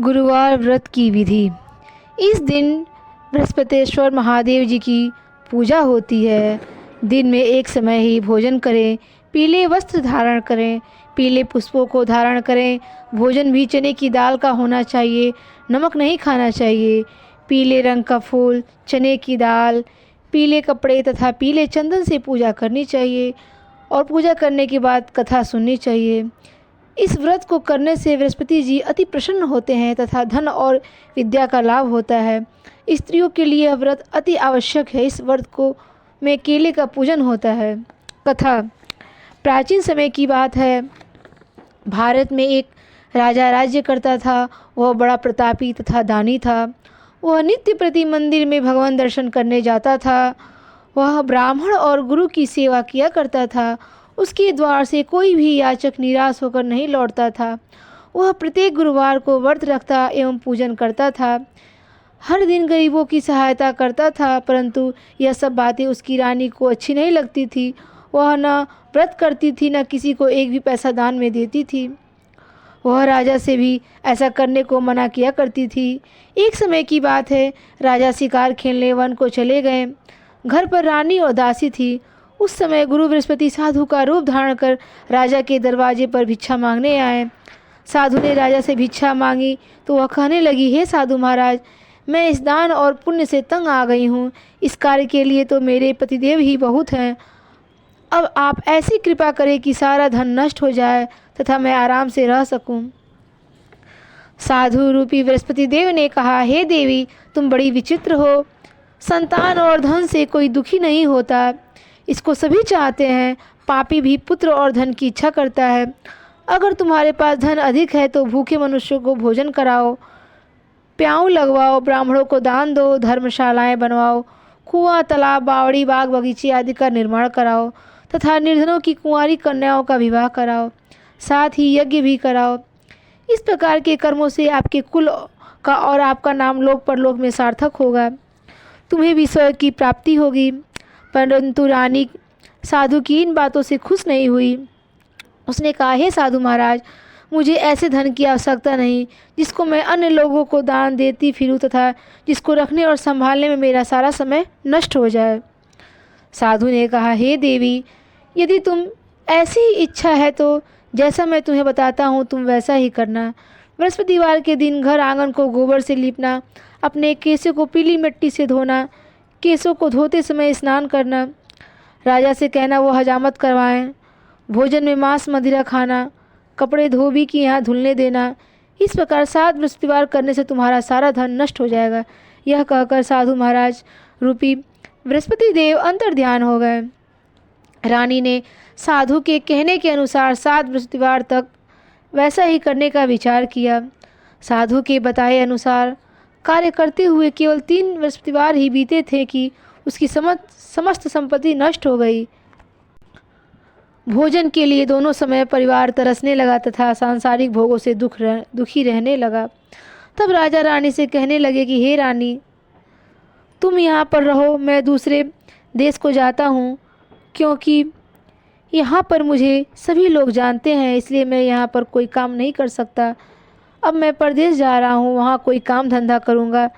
गुरुवार व्रत की विधि। इस दिन बृहस्पतिश्वर महादेव जी की पूजा होती है। दिन में एक समय ही भोजन करें, पीले वस्त्र धारण करें, पीले पुष्पों को धारण करें। भोजन भी चने की दाल का होना चाहिए, नमक नहीं खाना चाहिए। पीले रंग का फूल, चने की दाल, पीले कपड़े तथा पीले चंदन से पूजा करनी चाहिए और पूजा करने के बाद कथा सुननी चाहिए। इस व्रत को करने से बृहस्पति जी अति प्रसन्न होते हैं तथा धन और विद्या का लाभ होता है। स्त्रियों के लिए यह व्रत अति आवश्यक है। इस व्रत को में केले का पूजन होता है। कथा। प्राचीन समय की बात है। भारत में एक राजा राज्य करता था। वह बड़ा प्रतापी तथा दानी था। वह नित्य प्रति मंदिर में भगवान दर्शन करने जाता था। वह ब्राह्मण और गुरु की सेवा किया करता था। उसके द्वार से कोई भी याचक निराश होकर नहीं लौटता था। वह प्रत्येक गुरुवार को व्रत रखता एवं पूजन करता था। हर दिन गरीबों की सहायता करता था, परंतु यह सब बातें उसकी रानी को अच्छी नहीं लगती थी। वह न व्रत करती थी, न किसी को एक भी पैसा दान में देती थी। वह राजा से भी ऐसा करने को मना किया करती थी। एक समय की बात है, राजा शिकार खेलने वन को चले गए। घर पर रानी और दासी थी। उस समय गुरु बृहस्पति साधु का रूप धारण कर राजा के दरवाजे पर भिक्षा मांगने आए। साधु ने राजा से भिक्षा मांगी तो वह कहने लगी, हे साधु महाराज, मैं इस दान और पुण्य से तंग आ गई हूँ। इस कार्य के लिए तो मेरे पतिदेव ही बहुत हैं। अब आप ऐसी कृपा करें कि सारा धन नष्ट हो जाए तथा मैं आराम से रह सकूं। साधु रूपी बृहस्पति देव ने कहा, हे देवी, तुम बड़ी विचित्र हो। संतान और धन से कोई दुखी नहीं होता, इसको सभी चाहते हैं। पापी भी पुत्र और धन की इच्छा करता है। अगर तुम्हारे पास धन अधिक है तो भूखे मनुष्यों को भोजन कराओ, प्याऊ लगवाओ, ब्राह्मणों को दान दो, धर्मशालाएं बनवाओ, कुआं, तालाब, बावड़ी, बाग बगीचे आदि का निर्माण कराओ तथा निर्धनों की कुंवारी कन्याओं का विवाह कराओ, साथ ही यज्ञ भी कराओ। इस प्रकार के कर्मों से आपके कुल का और आपका नाम लोक परलोक में सार्थक होगा। तुम्हें भी स्वर्ग की प्राप्ति होगी। परंतु रानी साधु की इन बातों से खुश नहीं हुई। उसने कहा, हे साधु महाराज, मुझे ऐसे धन की आवश्यकता नहीं जिसको मैं अन्य लोगों को दान देती फिरूं तथा जिसको रखने और संभालने में मेरा सारा समय नष्ट हो जाए। साधु ने कहा, हे देवी, यदि तुम ऐसी इच्छा है तो जैसा मैं तुम्हें बताता हूँ तुम वैसा ही करना। बृहस्पतिवार के दिन घर आंगन को गोबर से लीपना, अपने केसों को पीली मिट्टी से धोना, केसों को धोते समय स्नान करना, राजा से कहना वो हजामत करवाएं, भोजन में मांस मदिरा खाना, कपड़े धोबी की यहाँ धुलने देना। इस प्रकार 7 बृहस्पतिवार करने से तुम्हारा सारा धन नष्ट हो जाएगा। यह कहकर साधु महाराज रूपी बृहस्पति देव अंतर्ध्यान हो गए। रानी ने साधु के कहने के अनुसार 7 बृहस्पतिवार तक वैसा ही करने का विचार किया। साधु के बताए अनुसार कार्य करते हुए केवल 3 बृहस्पतिवार ही बीते थे कि उसकी समस्त संपत्ति नष्ट हो गई। भोजन के लिए दोनों समय परिवार तरसने लगा तथा सांसारिक भोगों से दुखी रहने लगा। तब राजा रानी से कहने लगे कि हे रानी, तुम यहाँ पर रहो, मैं दूसरे देश को जाता हूँ, क्योंकि यहाँ पर मुझे सभी लोग जानते हैं, इसलिए मैं यहाँ पर कोई काम नहीं कर सकता। अब मैं परदेश जा रहा हूँ, वहाँ कोई काम धंधा करूँगा,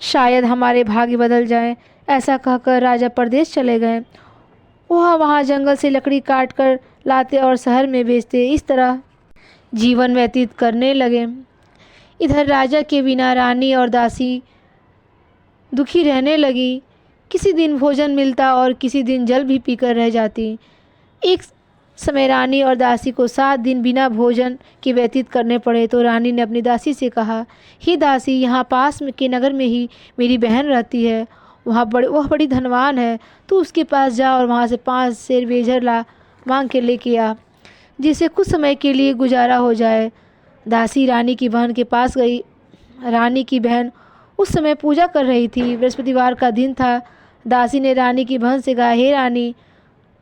शायद हमारे भाग्य बदल जाएं। ऐसा कहकर राजा परदेश चले गए। वह वहाँ जंगल से लकड़ी काट कर लाते और शहर में बेचते। इस तरह जीवन व्यतीत करने लगे। इधर राजा के बिना रानी और दासी दुखी रहने लगी। किसी दिन भोजन मिलता और किसी दिन जल भी पीकर रह जाती। एक समय रानी और दासी को 7 दिन बिना भोजन के व्यतीत करने पड़े तो रानी ने अपनी दासी से कहा, हे दासी, यहाँ पास के नगर में ही मेरी बहन रहती है। वह बड़ी धनवान है। तू उसके पास जा और वहाँ से 5 सेर बेजर मांग के लेके आ, जिससे कुछ समय के लिए गुजारा हो जाए। दासी रानी की बहन के पास गई। रानी की बहन उस समय पूजा कर रही थी। बृहस्पतिवार का दिन था। दासी ने रानी की बहन से कहा, हे रानी,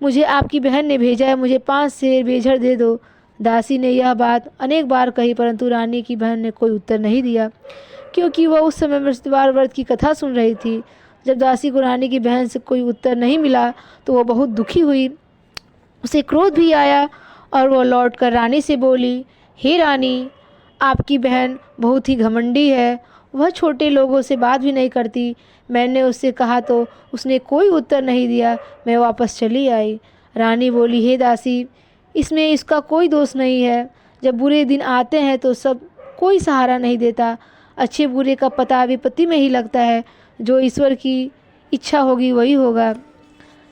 मुझे आपकी बहन ने भेजा है, मुझे 5 सेर बेजर दे दो। दासी ने यह बात अनेक बार कही, परंतु रानी की बहन ने कोई उत्तर नहीं दिया, क्योंकि वह उस समय बृहस्पतिवार व्रत की कथा सुन रही थी। जब दासी को रानी की बहन से कोई उत्तर नहीं मिला तो वह बहुत दुखी हुई। उसे क्रोध भी आया और वह लौटकर रानी से बोली, हे रानी, आपकी बहन बहुत ही घमंडी है, वह छोटे लोगों से बात भी नहीं करती। मैंने उससे कहा तो उसने कोई उत्तर नहीं दिया। मैं वापस चली आई। रानी बोली, हे दासी, इसमें इसका कोई दोष नहीं है। जब बुरे दिन आते हैं तो सब कोई सहारा नहीं देता। अच्छे बुरे का पता विपत्ति में ही लगता है। जो ईश्वर की इच्छा होगी वही होगा।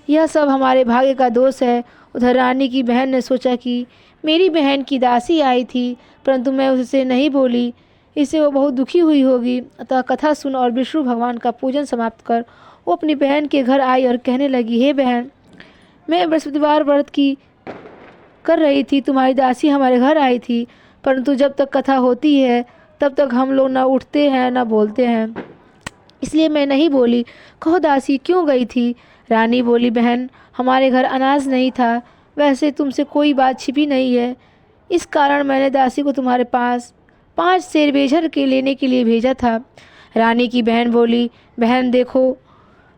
यह सब हमारे भाग्य का दोष है। उधर रानी की बहन ने सोचा कि मेरी बहन की दासी आई थी, परंतु मैं उससे नहीं बोली, इससे वो बहुत दुखी हुई होगी। अतः कथा सुन और विष्णु भगवान का पूजन समाप्त कर वो अपनी बहन के घर आई और कहने लगी, हे बहन, मैं बृहस्पतिवार व्रत की कर रही थी, तुम्हारी दासी हमारे घर आई थी, परंतु जब तक कथा होती है तब तक हम लोग ना उठते हैं ना बोलते हैं, इसलिए मैं नहीं बोली। कहो दासी, क्यों गई थी? रानी बोली, बहन, हमारे घर अनाज नहीं था। वैसे तुमसे कोई बात छिपी नहीं है, इस कारण मैंने दासी को तुम्हारे पास 5 सेर बेझर के लेने के लिए भेजा था। रानी की बहन बोली, बहन देखो,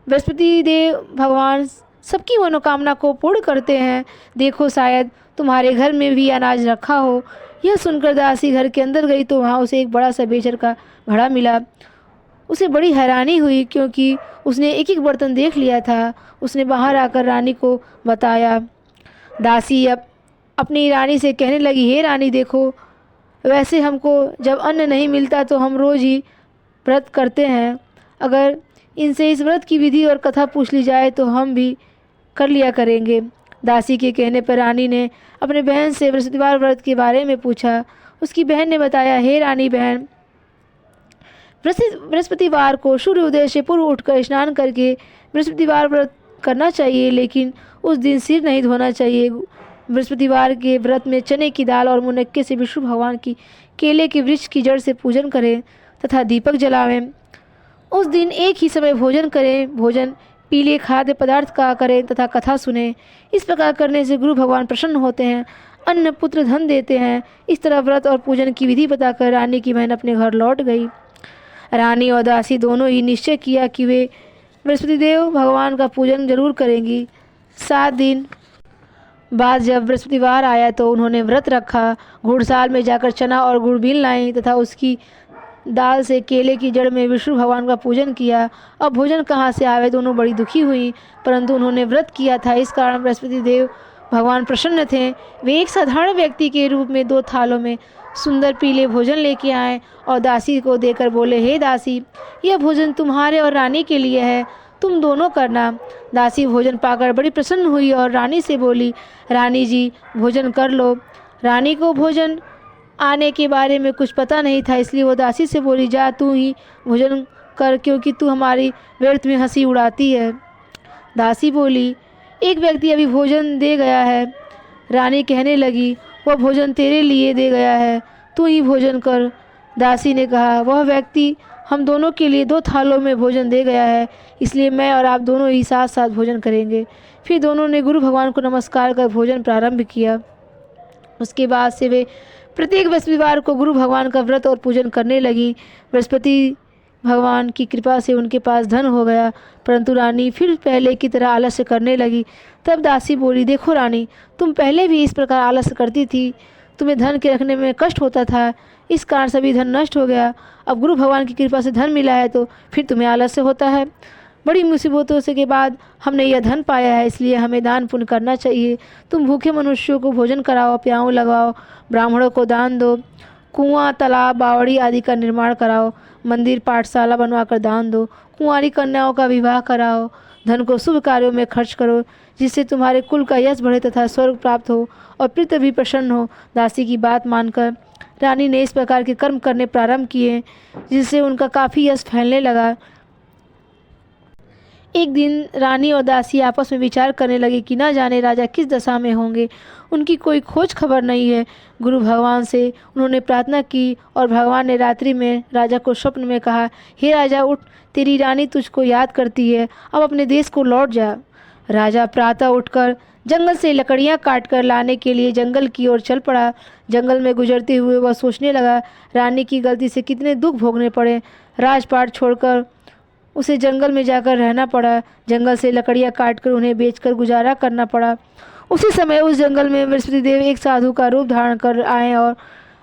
बृहस्पति देव भगवान सबकी मनोकामना को पूर्ण करते हैं। देखो, शायद तुम्हारे घर में भी अनाज रखा हो। यह सुनकर दासी घर के अंदर गई तो वहाँ उसे एक बड़ा सा बेझर का घड़ा मिला। उसे बड़ी हैरानी हुई, क्योंकि उसने एक एक बर्तन देख लिया था। उसने बाहर आकर रानी को बताया। दासी अब अपनी रानी से कहने लगी, हे रानी देखो, वैसे हमको जब अन्न नहीं मिलता तो हम रोज़ ही व्रत करते हैं। अगर इनसे इस व्रत की विधि और कथा पूछ ली जाए तो हम भी कर लिया करेंगे। दासी के कहने पर रानी ने अपने बहन से बृहस्पतिवार व्रत के बारे में पूछा। उसकी बहन ने बताया, हे रानी बहन, बृहस्पतिवार को सूर्य उदय से पूर्व उठकर स्नान करके बृहस्पतिवार व्रत करना चाहिए, लेकिन उस दिन सिर नहीं धोना चाहिए। बृहस्पतिवार के व्रत में चने की दाल और मुनक्के से विष्णु भगवान की केले के वृक्ष की जड़ से पूजन करें तथा दीपक जलावें। उस दिन एक ही समय भोजन करें। भोजन पीले खाद्य पदार्थ का करें तथा कथा सुने। इस प्रकार करने से गुरु भगवान प्रसन्न होते हैं, अन्न पुत्र धन देते हैं। इस तरह व्रत और पूजन की विधि बताकर रानी की बहन अपने घर लौट गई। रानी और दासी दोनों ही निश्चय किया कि वे बृहस्पति देव भगवान का पूजन जरूर करेंगी। 7 दिन बाद जब बृहस्पतिवार आया तो उन्होंने व्रत रखा। घुड़साल में जाकर चना और गुड़ बीन लाई तथा उसकी दाल से केले की जड़ में विष्णु भगवान का पूजन किया। अब भोजन कहाँ से आवे? दोनों बड़ी दुखी हुई, परंतु उन्होंने व्रत किया था, इस कारण बृहस्पति देव भगवान प्रसन्न थे। वे एक साधारण व्यक्ति के रूप में 2 थालों में सुंदर पीले भोजन लेके आए और दासी को देकर बोले, हे दासी, यह भोजन तुम्हारे और रानी के लिए है, तुम दोनों करना। दासी भोजन पाकर बड़ी प्रसन्न हुई और रानी से बोली, रानी जी, भोजन कर लो। रानी को भोजन आने के बारे में कुछ पता नहीं था, इसलिए वो दासी से बोली, जा तू ही भोजन कर, क्योंकि तू हमारी व्यर्थ में हंसी उड़ाती है। दासी बोली, एक व्यक्ति अभी भोजन दे गया है। रानी कहने लगी, वह भोजन तेरे लिए दे गया है, तू ही भोजन कर। दासी ने कहा, वह व्यक्ति हम दोनों के लिए 2 थालों में भोजन दे गया है, इसलिए मैं और आप दोनों ही साथ साथ भोजन करेंगे। फिर दोनों ने गुरु भगवान को नमस्कार कर भोजन प्रारंभ किया। उसके बाद से वे प्रत्येक बृहस्पतिवार को गुरु भगवान का व्रत और पूजन करने लगी। बृहस्पति भगवान की कृपा से उनके पास धन हो गया, परंतु रानी फिर पहले की तरह आलस्य करने लगी। तब दासी बोली, देखो रानी, तुम पहले भी इस प्रकार आलस्य करती थी, तुम्हें धन के रखने में कष्ट होता था, इस कारण सभी धन नष्ट हो गया। अब गुरु भगवान की कृपा से धन मिला है तो फिर तुम्हें आलस्य होता है। बड़ी मुसीबतों से के बाद हमने यह धन पाया है, इसलिए हमें दान पुण्य करना चाहिए। तुम भूखे मनुष्यों को भोजन कराओ, प्याऊ लगाओ, ब्राह्मणों को दान दो, कुआं, तालाब, बावड़ी आदि का निर्माण कराओ, मंदिर, पाठशाला बनवाकर दान दो, कुंवारी कन्याओं का विवाह कराओ, धन को शुभ कार्यों में खर्च करो, जिससे तुम्हारे कुल का यश बढ़े तथा स्वर्ग प्राप्त हो और पितृ भी प्रसन्न हो। दासी की बात मानकर रानी ने इस प्रकार के कर्म करने प्रारंभ किए, जिससे उनका काफ़ी यश फैलने लगा। एक दिन रानी और दासी आपस में विचार करने लगे कि न जाने राजा किस दशा में होंगे, उनकी कोई खोज खबर नहीं है। गुरु भगवान से उन्होंने प्रार्थना की और भगवान ने रात्रि में राजा को स्वप्न में कहा, हे राजा उठ, तेरी रानी तुझको याद करती है, अब अपने देश को लौट जा। राजा प्रातः उठकर जंगल से लकड़ियाँ काटकर लाने के लिए जंगल की ओर चल पड़ा। जंगल में गुजरते हुए वह सोचने लगा, रानी की गलती से कितने दुख भोगने पड़े। राजपाट छोड़कर उसे जंगल में जाकर रहना पड़ा। जंगल से लकड़ियाँ काटकर उन्हें बेचकर गुजारा करना पड़ा। उसी समय उस जंगल में बृहस्पति देव एक साधु का रूप धारण कर आए और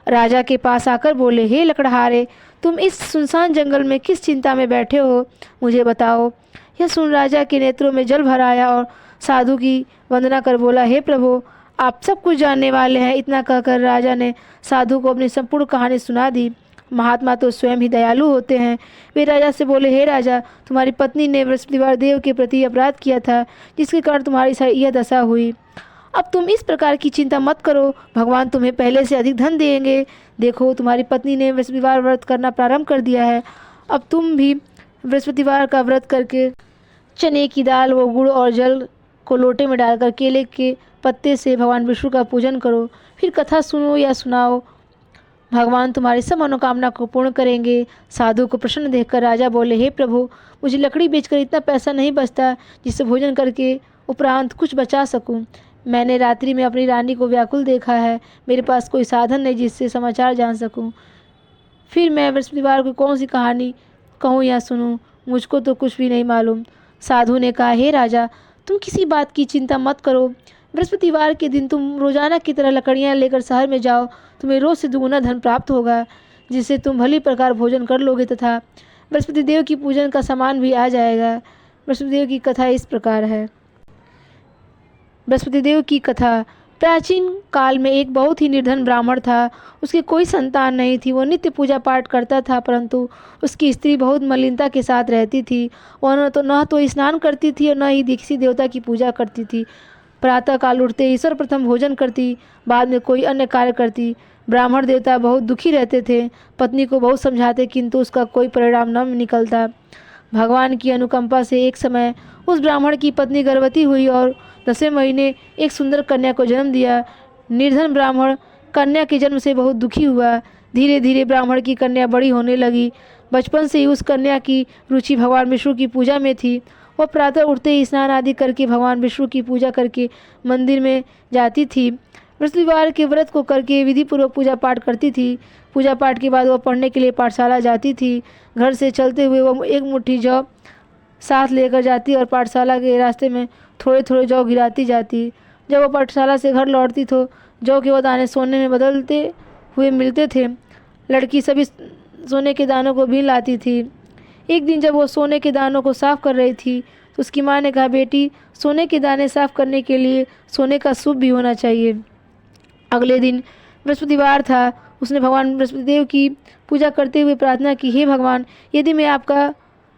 राजा के पास आकर बोले, हे लकड़हारे, तुम इस सुनसान जंगल में किस चिंता में बैठे हो, मुझे बताओ। यह सुन राजा के नेत्रों में जल भर आया और साधु की वंदना कर बोला, हे प्रभु, आप सब कुछ जानने वाले हैं। इतना कहकर राजा ने साधु को अपनी संपूर्ण कहानी सुना दी। महात्मा तो स्वयं ही दयालु होते हैं। वे राजा से बोले, हे राजा, तुम्हारी पत्नी ने बृहस्पतिवार देव के प्रति अपराध किया था, जिसके कारण तुम्हारी यह दशा हुई। अब तुम इस प्रकार की चिंता मत करो, भगवान तुम्हें पहले से अधिक धन देंगे। देखो, तुम्हारी पत्नी ने बृहस्पतिवार व्रत करना प्रारंभ कर दिया है। अब तुम भी बृहस्पतिवार का व्रत करके चने की दाल व गुड़ और जल को लोटे में डालकर केले के पत्ते से भगवान विष्णु का पूजन करो। फिर कथा सुनो या सुनाओ, भगवान तुम्हारी सब मनोकामना को पूर्ण करेंगे। साधु को प्रसन्न देखकर राजा बोले, हे प्रभु, मुझे लकड़ी बेचकर इतना पैसा नहीं बचता जिससे भोजन करके उपरांत कुछ बचा सकूं। मैंने रात्रि में अपनी रानी को व्याकुल देखा है। मेरे पास कोई साधन नहीं जिससे समाचार जान सकूं। फिर मैं बृहस्पतिवार को कौन सी कहानी कहूँ या सुनूं, मुझको तो कुछ भी नहीं मालूम। साधु ने कहा, हे राजा, तुम किसी बात की चिंता मत करो। बृहस्पतिवार के दिन तुम रोजाना की तरह लकड़ियाँ लेकर शहर में जाओ। तुम्हें रोज से दुगुना धन प्राप्त होगा, जिससे तुम भली प्रकार भोजन कर लोगे तथा बृहस्पति देव की पूजन का सामान भी आ जाएगा। बृहस्पति देव की कथा इस प्रकार है। बृहस्पति देव की कथा। प्राचीन काल में एक बहुत ही निर्धन ब्राह्मण था। उसकी कोई संतान नहीं थी। वो नित्य पूजा पाठ करता था, परंतु उसकी स्त्री बहुत मलिनता के साथ रहती थी। वह न तो स्नान करती थी और न ही किसी देवता की पूजा करती थी। प्रातः काल उठते ही सर्वप्रथम भोजन करती, बाद में कोई अन्य कार्य करती। ब्राह्मण देवता बहुत दुखी रहते थे। पत्नी को बहुत समझाते, किंतु उसका कोई परिणाम न निकलता। भगवान की अनुकंपा से एक समय उस ब्राह्मण की पत्नी गर्भवती हुई और 10वें महीने एक सुंदर कन्या को जन्म दिया। निर्धन ब्राह्मण कन्या के जन्म से बहुत दुखी हुआ। धीरे धीरे ब्राह्मण की कन्या बड़ी होने लगी। बचपन से ही उस कन्या की रुचि भगवान विष्णु की पूजा में थी। वह प्रातः उठते ही स्नान आदि करके भगवान विष्णु की पूजा करके मंदिर में जाती थी। बृहस्पतिवार के व्रत को करके विधिपूर्वक पूजा पाठ करती थी। पूजा पाठ के बाद वह पढ़ने के लिए पाठशाला जाती थी। घर से चलते हुए वह एक मुट्ठी जौ साथ लेकर जाती और पाठशाला के रास्ते में थोड़े थोड़े जौ गिराती जाती। जब वह पाठशाला से घर लौटती तो जौ के वह दाने सोने में बदलते हुए मिलते थे। लड़की सभी सोने के दानों को बीन लाती थी। एक दिन जब वो सोने के दानों को साफ कर रही थी तो उसकी माँ ने कहा, बेटी, सोने के दाने साफ करने के लिए सोने का सूप भी होना चाहिए। अगले दिन बृहस्पतिवार था। उसने भगवान बृहस्पति देव की पूजा करते हुए प्रार्थना की, हे भगवान, यदि मैं आपका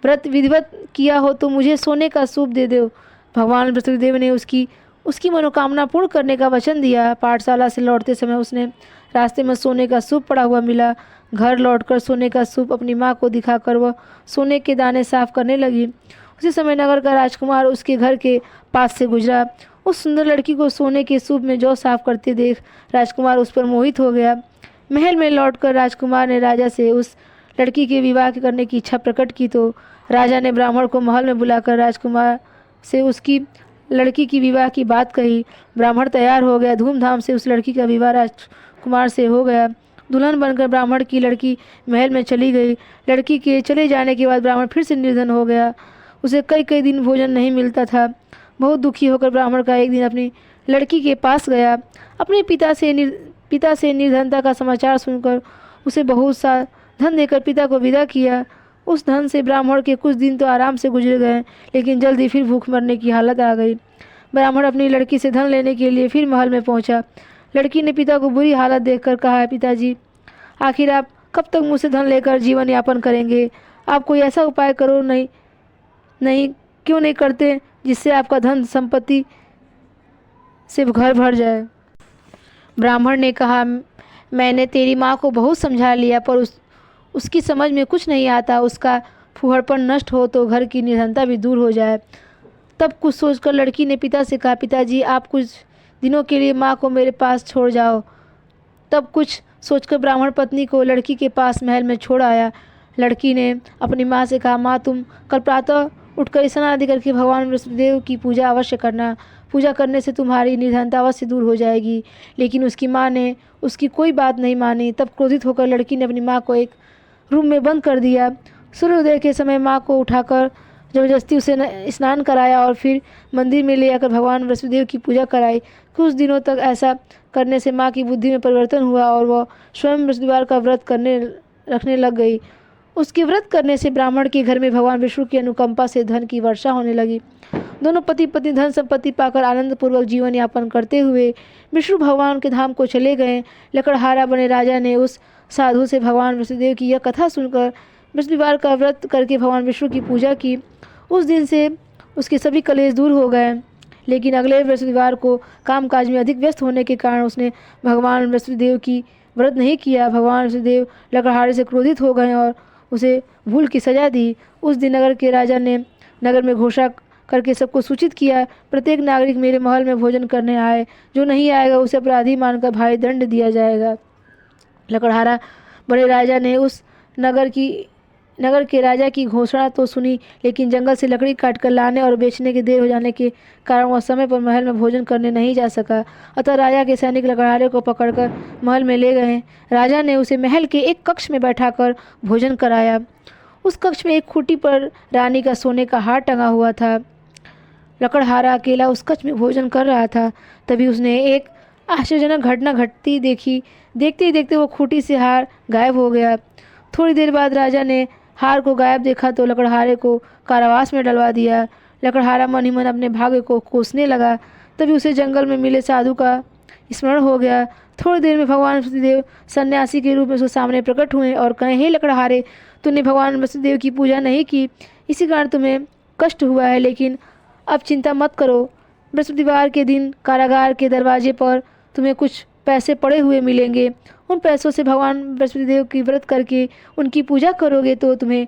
व्रत विधिवत किया हो तो मुझे सोने का सूप दे दो। भगवान बृहस्पति देव ने उसकी मनोकामना पूर्ण करने का वचन दिया। पाठशाला से लौटते समय उसने रास्ते में सोने का सूप पड़ा हुआ मिला। घर लौटकर सोने का सूप अपनी माँ को दिखाकर वह सोने के दाने साफ करने लगी। उसी समय नगर का राजकुमार उसके घर के पास से गुजरा। उस सुंदर लड़की को सोने के सूप में जौ साफ करते देख राजकुमार उस पर मोहित हो गया। महल में लौटकर राजकुमार ने राजा से उस लड़की के विवाह करने की इच्छा प्रकट की तो राजा ने ब्राह्मण को महल में बुलाकर राजकुमार से उसकी लड़की की विवाह की बात कही। ब्राह्मण तैयार हो गया। धूमधाम से उस लड़की का विवाह राजकुमार से हो गया। दुल्हन बनकर ब्राह्मण की लड़की महल में चली गई। लड़की के चले जाने के बाद ब्राह्मण फिर से निर्धन हो गया। उसे कई कई दिन भोजन नहीं मिलता था। बहुत दुखी होकर ब्राह्मण का एक दिन अपनी लड़की के पास गया। अपने पिता से निर्धनता का समाचार सुनकर उसे बहुत सा धन देकर पिता को विदा किया। उस धन से ब्राह्मण के कुछ दिन तो आराम से गुजर गए, लेकिन जल्दी फिर भूख मरने की हालत आ गई। ब्राह्मण अपनी लड़की से धन लेने के लिए फिर महल में पहुंचा। लड़की ने पिता को बुरी हालत देखकर कहा, पिताजी, आखिर आप कब तक मुझसे धन लेकर जीवन यापन करेंगे? आप कोई ऐसा उपाय करो, नहीं क्यों नहीं करते जिससे आपका धन संपत्ति से घर भर जाए। ब्राह्मण ने कहा, मैंने तेरी माँ को बहुत समझा लिया, पर उसकी समझ में कुछ नहीं आता। उसका फूहड़पन नष्ट हो तो घर की निर्धनता भी दूर हो जाए। तब कुछ सोचकर लड़की ने पिता से कहा, पिताजी, आप कुछ दिनों के लिए माँ को मेरे पास छोड़ जाओ। तब कुछ सोचकर ब्राह्मण पत्नी को लड़की के पास महल में छोड़ आया। लड़की ने अपनी माँ से कहा, माँ, तुम कल प्रातः उठकर स्नान आदि करके भगवान बृहस्पतिदेव की पूजा अवश्य करना। पूजा करने से तुम्हारी निर्धनता अवश्य दूर हो जाएगी। लेकिन उसकी माँ ने उसकी कोई बात नहीं मानी। तब क्रोधित होकर लड़की ने अपनी माँ को एक रूम में बंद कर दिया। सूर्योदय के समय माँ को उठाकर जबरदस्ती उसे स्नान कराया और फिर मंदिर में ले आकर भगवान वसुदेव की पूजा कराई। कुछ दिनों तक ऐसा करने से माँ की बुद्धि में परिवर्तन हुआ और वह स्वयं बृहस्पतिवार का व्रत करने रखने लग गई। उसके व्रत करने से ब्राह्मण के घर में भगवान विष्णु की अनुकंपा से धन की वर्षा होने लगी। दोनों पति पत्नी धन संपत्ति पाकर आनंद पूर्वक जीवन यापन करते हुए विष्णु भगवान के धाम को चले गए। लकड़हारा बने राजा ने उस साधु से भगवान वसुदेव की यह कथा सुनकर बृहस्पतिवार का व्रत करके भगवान विष्णु की पूजा की। उस दिन से उसके सभी कलेश दूर हो गए। लेकिन अगले बृहस्पतिवार को कामकाज में अधिक व्यस्त होने के कारण उसने भगवान वसुदेव की व्रत नहीं किया। भगवान वसुदेव लकड़हारे से क्रोधित हो गए और उसे भूल की सजा दी। उस दिन नगर के राजा ने नगर में घोषणा करके सबको सूचित किया, प्रत्येक नागरिक मेरे महल में भोजन करने आए, जो नहीं आएगा उसे अपराधी मानकर भारी दंड दिया जाएगा। लकड़हारा बड़े राजा ने उस नगर के राजा की घोषणा तो सुनी, लेकिन जंगल से लकड़ी काटकर लाने और बेचने के देर हो जाने के कारण वह समय पर महल में भोजन करने नहीं जा सका। अतः राजा के सैनिक लकड़हारे को पकड़कर महल में ले गए। राजा ने उसे महल के एक कक्ष में बैठाकर भोजन कराया। उस कक्ष में एक खूंटी पर रानी का सोने का हार टंगा हुआ था। लकड़हारा अकेला उस कक्ष में भोजन कर रहा था। तभी उसने एक आश्चर्यजनक घटना घटती देखी। देखते ही देखते वो खूंटी से हार गायब हो गया। थोड़ी देर बाद राजा ने हार को गायब देखा तो लकड़हारे को कारावास में डलवा दिया। लकड़हारा मन ही मन अपने भाग्य को कोसने लगा। तभी उसे जंगल में मिले साधु का स्मरण हो गया। थोड़ी देर में भगवान वसुदेव सन्यासी के रूप में उसके सामने प्रकट हुए और कहे, हे लकड़हारे, तूने भगवान वसुदेव की पूजा नहीं की, इसी कारण तुम्हें कष्ट हुआ है। लेकिन अब चिंता मत करो, बृहस्पतिवार के दिन कारागार के दरवाजे पर तुम्हें कुछ पैसे पड़े हुए मिलेंगे। उन पैसों से भगवान बृहस्पतिदेव की व्रत करके उनकी पूजा करोगे तो तुम्हें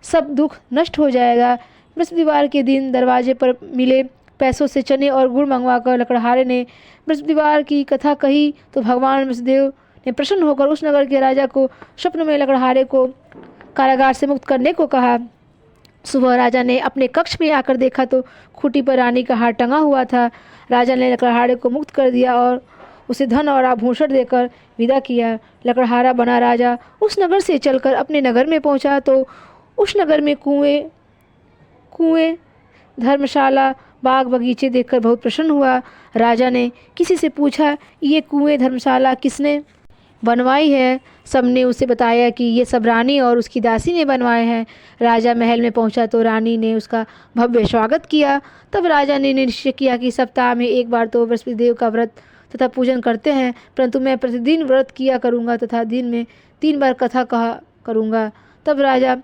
सब दुख नष्ट हो जाएगा। बृहस्पतिवार के दिन दरवाजे पर मिले पैसों से चने और गुड़ मंगवाकर लकड़हारे ने बृहस्पतिवार की कथा कही तो भगवान बृहस्पतिदेव ने प्रसन्न होकर उस नगर के राजा को स्वप्न में लकड़हारे को कारागार से मुक्त करने को कहा। सुबह राजा ने अपने कक्ष में आकर देखा तो खूंटी पर रानी का हार टंगा हुआ था। राजा ने लकड़हारे को मुक्त कर दिया और उसे धन और आभूषण देकर विदा किया। लकड़हारा बना राजा उस नगर से चलकर अपने नगर में पहुंचा तो उस नगर में कुएं, धर्मशाला, बाग बगीचे देखकर बहुत प्रसन्न हुआ। राजा ने किसी से पूछा, ये कुएं, धर्मशाला किसने बनवाई है? सबने उसे बताया कि ये सब रानी और उसकी दासी ने बनवाए हैं। राजा महल में पहुंचा तो रानी ने उसका भव्य स्वागत किया। तब राजा ने निश्चय किया कि सप्ताह में एक बार तो बृहस्पतिदेव का व्रत तथा पूजन करते हैं, परंतु मैं प्रतिदिन व्रत किया करूँगा तथा दिन में 3 बार कथा कहा करूँगा। तब राजा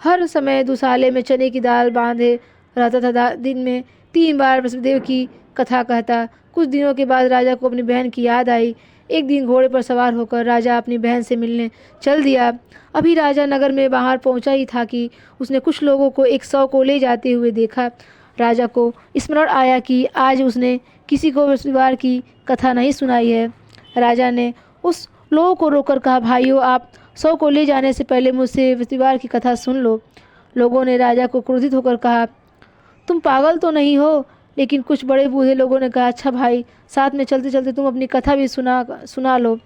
हर समय दुसाले में चने की दाल बांधे रहता था। दिन में 3 बार बृहस्पतिदेव की कथा कहता। कुछ दिनों के बाद राजा को अपनी बहन की याद आई। एक दिन घोड़े पर सवार होकर राजा अपनी बहन से मिलने चल दिया। अभी राजा नगर में बाहर पहुंचा ही था कि उसने कुछ लोगों को एक शव को ले जाते हुए देखा। राजा को स्मरण आया कि आज उसने किसी को बृहस्पतिवार की कथा नहीं सुनाई है। राजा ने उस लोगों को रोककर कहा, भाइयों, आप शव को ले जाने से पहले मुझसे बृहस्पतिवार की कथा सुन लो। लोगों ने राजा को क्रोधित होकर कहा, तुम पागल तो नहीं हो? लेकिन कुछ बड़े बूढ़े लोगों ने कहा, अच्छा भाई, साथ में चलते चलते तुम अपनी कथा भी सुना लो।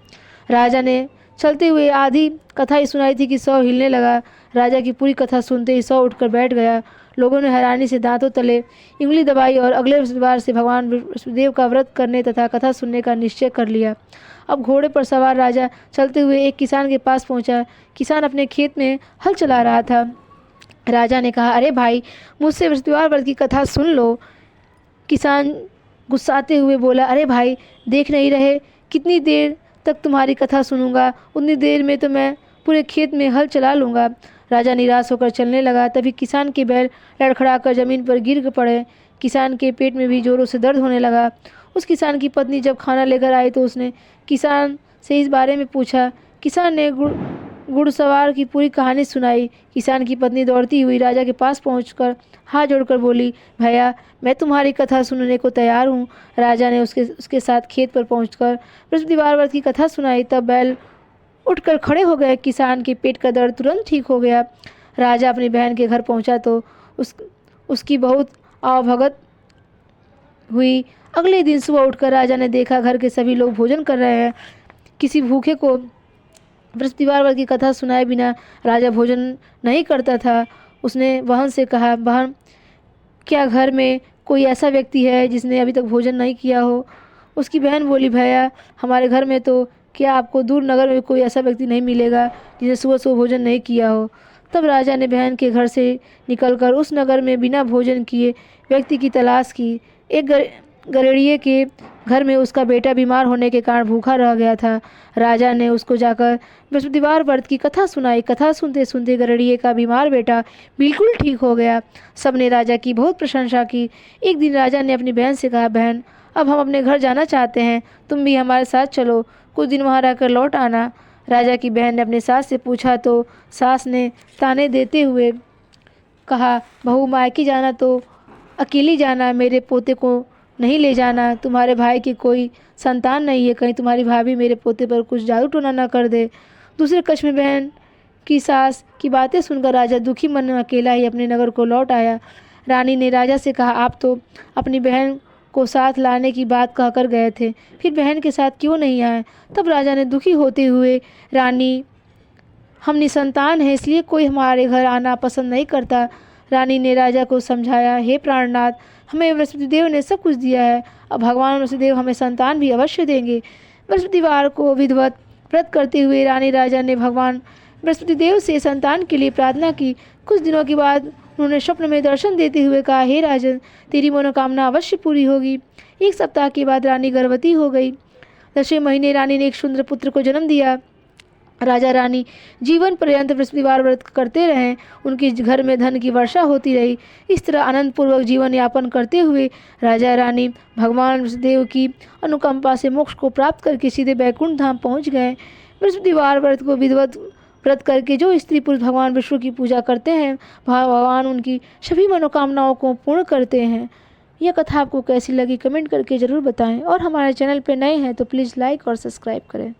राजा ने चलते हुए आधी कथा ही सुनाई थी कि शव हिलने लगा। राजा की पूरी कथा सुनते ही शव उठकर बैठ गया। लोगों ने हैरानी से दांतों तले इंगली दबाई और अगले बृहस्पतिवार से भगवान बृहस्पतिदेव का व्रत करने तथा कथा सुनने का निश्चय कर लिया। अब घोड़े पर सवार राजा चलते हुए एक किसान के पास पहुंचा। किसान अपने खेत में हल चला रहा था। राजा ने कहा, अरे भाई, मुझसे बृहस्पतिवार व्रत की कथा सुन लो। किसान गुस्साते हुए बोला, अरे भाई, देख नहीं रहे कितनी देर तक तुम्हारी कथा सुनूंगा? उतनी देर में तो मैं पूरे खेत में हल चला लूँगा। राजा निराश होकर चलने लगा। तभी किसान के बैल लड़खड़ाकर ज़मीन पर गिर पड़े। किसान के पेट में भी जोरों से दर्द होने लगा। उस किसान की पत्नी जब खाना लेकर आई तो उसने किसान से इस बारे में पूछा। किसान ने घुड़सवार की पूरी कहानी सुनाई। किसान की पत्नी दौड़ती हुई राजा के पास पहुंचकर हाथ जोड़कर बोली, भैया, मैं तुम्हारी कथा सुनने को तैयार हूँ। राजा ने उसके साथ खेत पर पहुंचकर बृहस्पतिवार व्रत की कथा सुनाई। तब बैल उठकर खड़े हो गए। किसान के पेट का दर्द तुरंत ठीक हो गया। राजा अपनी बहन के घर पहुंचा तो उसकी बहुत आवभगत हुई। अगले दिन सुबह उठकर राजा ने देखा घर के सभी लोग भोजन कर रहे हैं। किसी भूखे को बृहस्पतिवार व्रत की कथा सुनाए बिना राजा भोजन नहीं करता था। उसने बहन से कहा, बहन क्या घर में कोई ऐसा व्यक्ति है जिसने अभी तक भोजन नहीं किया हो? उसकी बहन बोली, भैया हमारे घर में तो क्या आपको दूर नगर में कोई ऐसा व्यक्ति नहीं मिलेगा जिसने सुबह सुबह भोजन नहीं किया हो। तब राजा ने बहन के घर से निकलकर उस नगर में बिना भोजन किए व्यक्ति की तलाश की। एक गरेड़िए के घर में उसका बेटा बीमार होने के कारण भूखा रह गया था। राजा ने उसको जाकर बृहस्पतिवार व्रत की कथा सुनाई। कथा सुनते सुनते गरेड़िए का बीमार बेटा बिल्कुल ठीक हो गया। सबने राजा की बहुत प्रशंसा की। एक दिन राजा ने अपनी बहन से कहा, बहन अब हम अपने घर जाना चाहते हैं, तुम भी हमारे साथ चलो, कुछ दिन वहाँ रहकर लौट आना। राजा की बहन ने अपनी सास से पूछा तो सास ने ताने देते हुए कहा, बहू मायके जाना तो अकेली जाना, मेरे पोते को नहीं ले जाना। तुम्हारे भाई की कोई संतान नहीं है, कहीं तुम्हारी भाभी मेरे पोते पर कुछ जादू टोना न कर दे। दूसरे कक्ष में बहन की सास की बातें सुनकर राजा दुखी मन में अकेला ही अपने नगर को लौट आया। रानी ने राजा से कहा, आप तो अपनी बहन को साथ लाने की बात कहकर गए थे, फिर बहन के साथ क्यों नहीं आए? तब राजा ने दुखी होते हुए, रानी हम निसंतान हैं इसलिए कोई हमारे घर आना पसंद नहीं करता। रानी ने राजा को समझाया, हे प्राणनाथ, हमें बृहस्पति देव ने सब कुछ दिया है, अब भगवान बृहस्पति देव हमें संतान भी अवश्य देंगे। बृहस्पतिवार को विधिवत व्रत करते हुए रानी राजा ने भगवान बृहस्पति देव से संतान के लिए प्रार्थना की। कुछ दिनों के बाद उन्होंने स्वप्न में दर्शन देते हुए कहा, हे राजन, तेरी मनोकामना अवश्य पूरी होगी। एक सप्ताह के बाद रानी गर्भवती हो गई। 10वें महीने रानी ने एक सुंदर पुत्र को जन्म दिया। राजा रानी जीवन पर्यंत बृहस्पतिवार व्रत करते रहे। उनके घर में धन की वर्षा होती रही। इस तरह आनंदपूर्वक जीवन यापन करते हुए राजा रानी भगवान बृहस्पतिदेव की अनुकंपा से मोक्ष को प्राप्त करके सीधे बैकुंठ धाम पहुँच गए। बृहस्पतिवार व्रत को विधिवत व्रत करके जो स्त्री पुरुष भगवान विष्णु की पूजा करते हैं, भगवान उनकी सभी मनोकामनाओं को पूर्ण करते हैं। यह कथा आपको कैसी लगी कमेंट करके ज़रूर बताएं और हमारे चैनल पर नए हैं तो प्लीज़ लाइक और सब्सक्राइब करें।